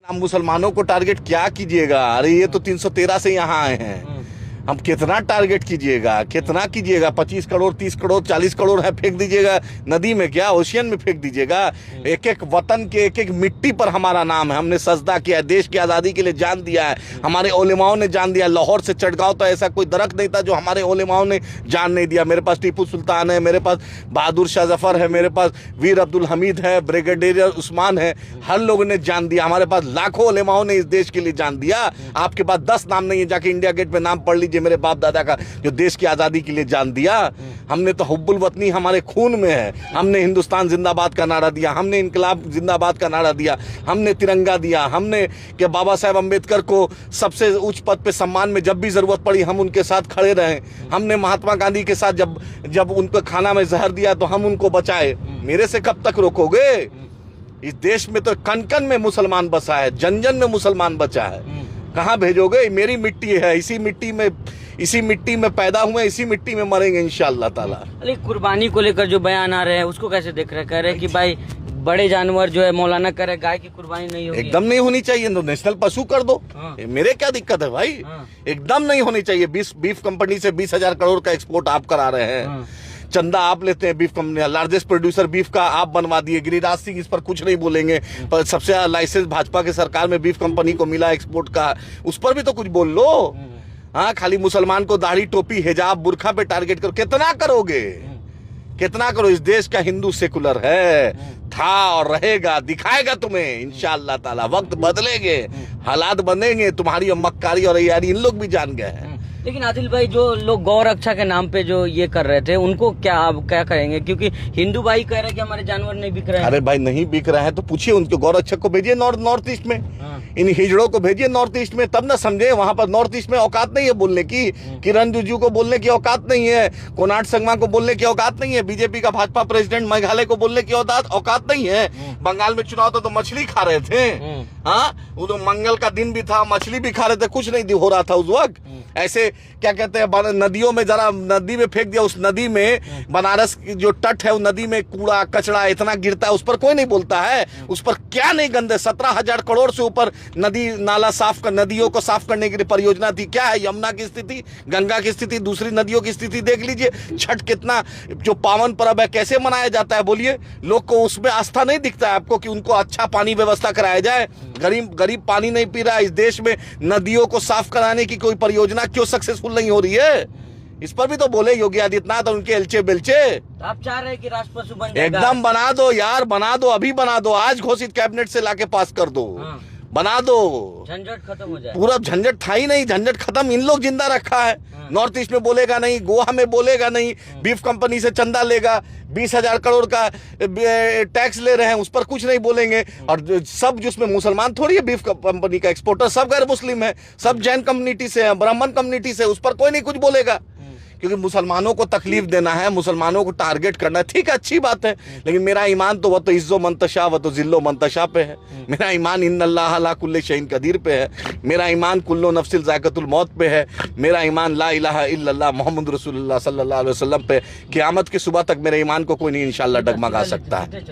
हम मुसलमानों को टारगेट क्या कीजिएगा? अरे ये तो 313 से यहाँ आए हैं। हम कितना टारगेट कीजिएगा, कितना कीजिएगा? 25 करोड़ 30 करोड़ 40 करोड़ है, फेंक दीजिएगा नदी में, क्या ओशियन में फेंक दीजिएगा? एक एक वतन के एक एक मिट्टी पर हमारा नाम है। हमने सजदा किया है, देश की आज़ादी के लिए जान दिया है, हमारे उलेमाओं ने जान दिया। लाहौर से चटगांव तो ऐसा कोई दरख्त नहीं था जो हमारे उलेमाओं ने जान नहीं दिया। मेरे पास टीपू सुल्तान है, मेरे पास बहादुर शाह जफर है, मेरे पास वीर अब्दुल हमीद है, ब्रिगेडियर उस्मान है, हर लोगों ने जान दिया। हमारे पास लाखों उलेमाओं ने इस देश के लिए जान दिया। आपके पास 10 नाम नहीं है, जाके इंडिया गेट पे नाम पढ़ लीजिए मेरे बाप दादा का, जो देश की आजादी के लिए जान दिया। हमने तो हुब्बुल वतनी हमारे खून में है। हमने हिंदुस्तान जिंदाबाद का नारा दिया, हमने इनकलाब जिंदाबाद का नारा दिया, हमने तिरंगा दिया, हमने कि बाबा साहेब अम्बेडकर को सबसे उच्च पद पे सम्मान में जब भी जरूरत पड़ी हम उनके साथ खड़े रहे। हमने महात्मा गांधी के साथ जब उनको खाना में जहर दिया तो हम उनको बचाए। मेरे से कब तक रोकोगे? इस देश में तो कन कन में मुसलमान बसा है, जन जन में मुसलमान बचा है। कहाँ भेजोगे? मेरी मिट्टी है, इसी मिट्टी में पैदा हुए, इसी मिट्टी में मरेंगे इंशाअल्लाह ताला। अरे कुर्बानी को लेकर जो बयान आ रहे हैं उसको कैसे देख रहे हैं? कह रहे हैं कि भाई बड़े जानवर जो है मौलाना कह रहे गाय की कुर्बानी नहीं होगी। एकदम नहीं होनी चाहिए, तो नेशनल पशु कर दो। मेरे क्या दिक्कत है भाई? एकदम नहीं होनी चाहिए। बीफ कंपनी से 20,000 करोड़ का एक्सपोर्ट आप करा रहे हैं, चंदा आप लेते हैं। Beef company largest producer beef का आप बनवा दिए। गिरिराज सिंह इस पर कुछ नहीं बोलेंगे, पर सबसे ज्यादा लाइसेंस भाजपा के सरकार में बीफ कंपनी को मिला एक्सपोर्ट का, उस पर भी तो कुछ बोल लो। हाँ, खाली मुसलमान को दाढ़ी टोपी हिजाब बुरखा पे टारगेट करो। कितना करोगे? कितना करो? इस देश का हिंदू सेकुलर है, था और रहेगा, दिखाएगा तुम्हें इंशाअल्लाह ताला। वक्त बदलेंगे, हालात बनेंगे, तुम्हारी मक्कारी और यारी इन लोग भी जान गए हैं। लेकिन आदिल भाई, जो लोग गौ रक्षा के नाम पे जो ये कर रहे थे उनको क्या कहेंगे? क्योंकि हिंदू भाई कह रहे हैं कि हमारे जानवर नहीं बिक रहे हैं। अरे भाई, नहीं बिक रहे हैं तो पूछिए उनके गौ रक्षक को भेजिए नॉर्थ ईस्ट में, इन हिजड़ों को भेजिए नॉर्थ ईस्ट में, तब ना समझे। वहां पर नॉर्थ ईस्ट में औकात नहीं है बोलने की, किरण रिजिजू को बोलने की औकात नहीं है, कोनार्ड संगमा को बोलने की औकात नहीं है, बीजेपी का भाजपा प्रेसिडेंट मेघालय को बोलने की औकात नहीं है। बंगाल में चुनाव था तो मछली खा रहे थे। हाँ, वो तो मंगल का दिन भी था, मछली भी खा रहे थे, कुछ नहीं हो रहा था उस वक्त। ऐसे क्या कहते हैं, नदियों में, जरा नदी में फेंक दिया, उस नदी में बनारस की जो तट है, उस नदी में कूड़ा कचरा इतना गिरता है, उस पर कोई नहीं बोलता है। उस पर क्या नहीं गंदे, 17,000 करोड़ से ऊपर नदी नाला साफ कर, नदियों को साफ करने के लिए परियोजना थी। क्या है यमुना की स्थिति, गंगा की स्थिति, दूसरी नदियों की स्थिति देख लीजिए। छठ कितना जो पावन पर्व है, कैसे मनाया जाता है बोलिए? लोग को उसमें आस्था नहीं दिखता है आपको कि उनको अच्छा पानी व्यवस्था कराया जाए? गरीब पानी नहीं पी रहा है। इस देश में नदियों को साफ कराने की कोई परियोजना क्यों सक्सेसफुल नहीं हो रही है? इस पर भी तो बोले योगी आदित्यनाथ और उनके एलचे बेलचे। तो आप चाह रहे हैं कि राष्ट्र पशु बन जाएगा? एकदम बना दो यार, बना दो, अभी बना दो, आज घोषित कैबिनेट से लाके पास कर दो। बना दो, झंझट खत्म हो जाए। पूरा झंझट था ही नहीं, झंझट खत्म इन लोग जिंदा रखा है। नॉर्थ ईस्ट में बोलेगा नहीं, गोवा में बोलेगा नहीं, बीफ कंपनी से चंदा लेगा, 20,000 करोड़ का टैक्स ले रहे हैं, उस पर कुछ नहीं बोलेंगे। और सब जिसमें मुसलमान थोड़ी है, बीफ कंपनी का एक्सपोर्टर सब गैर मुस्लिम है, सब जैन कम्युनिटी से है, ब्राह्मण कम्युनिटी से, उस पर कोई नहीं कुछ बोलेगा। क्योंकि मुसलमानों को तकलीफ देना है, मुसलमानों को टारगेट करना है, ठीक है, अच्छी बात है। लेकिन मेरा ईमान तो वह तो इज्जो मंतशा व तो जिल्लो मंतशा पे है। मेरा ईमान इन्नल्लाह अला कुल्ली शैइन कदीर पे है। मेरा ईमान कुल्लो नफ्सिल जायकतुल मौत पे है। मेरा ईमान ला इलाहा इल्लल्लाह मोहम्मद रसूलुल्लाह सल्लल्लाहु अलैहि वसल्लम पे। क़यामत की सुबह तक मेरे ईमान को कोई नहीं इंशाअल्लाह डगमगा सकता है।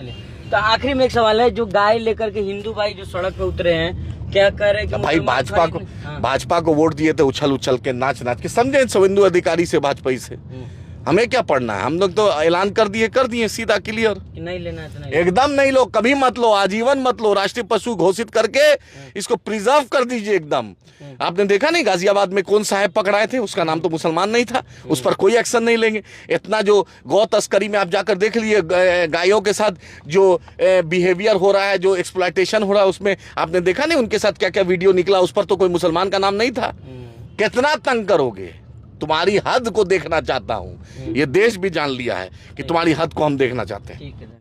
तो आखिरी में एक सवाल है, जो गाय लेकर के हिंदू भाई जो सड़क पे उतरे हैं, क्या कह रहे हैं कि भाई भाजपा को वोट दिए थे उछल के नाच के, समझे शुभेंदु अधिकारी से, भाजपा से हमें क्या पढ़ना है? हम लोग तो ऐलान कर दिए सीधा क्लियर, नहीं लेना है तो नहीं। एकदम नहीं लो, कभी मत लो, आजीवन मत लो। राष्ट्रीय पशु घोषित करके इसको प्रिजर्व कर दीजिए एकदम। आपने देखा नहीं गाजियाबाद में कौन साहब पकड़ाए थे, उसका नाम तो मुसलमान नहीं था, उस पर कोई एक्शन नहीं लेंगे। इतना जो गौ तस्करी में आप जाकर देख लिए, गायों के साथ जो बिहेवियर हो रहा है, जो एक्सप्लॉयटेशन हो रहा है, उसमें आपने देखा नहीं उनके साथ क्या क्या वीडियो निकला, उस पर तो कोई मुसलमान का नाम नहीं था। कितना तंग करोगे? तुम्हारी हद को देखना चाहता हूं। ये देश भी जान लिया है कि तुम्हारी हद को हम देखना चाहते हैं।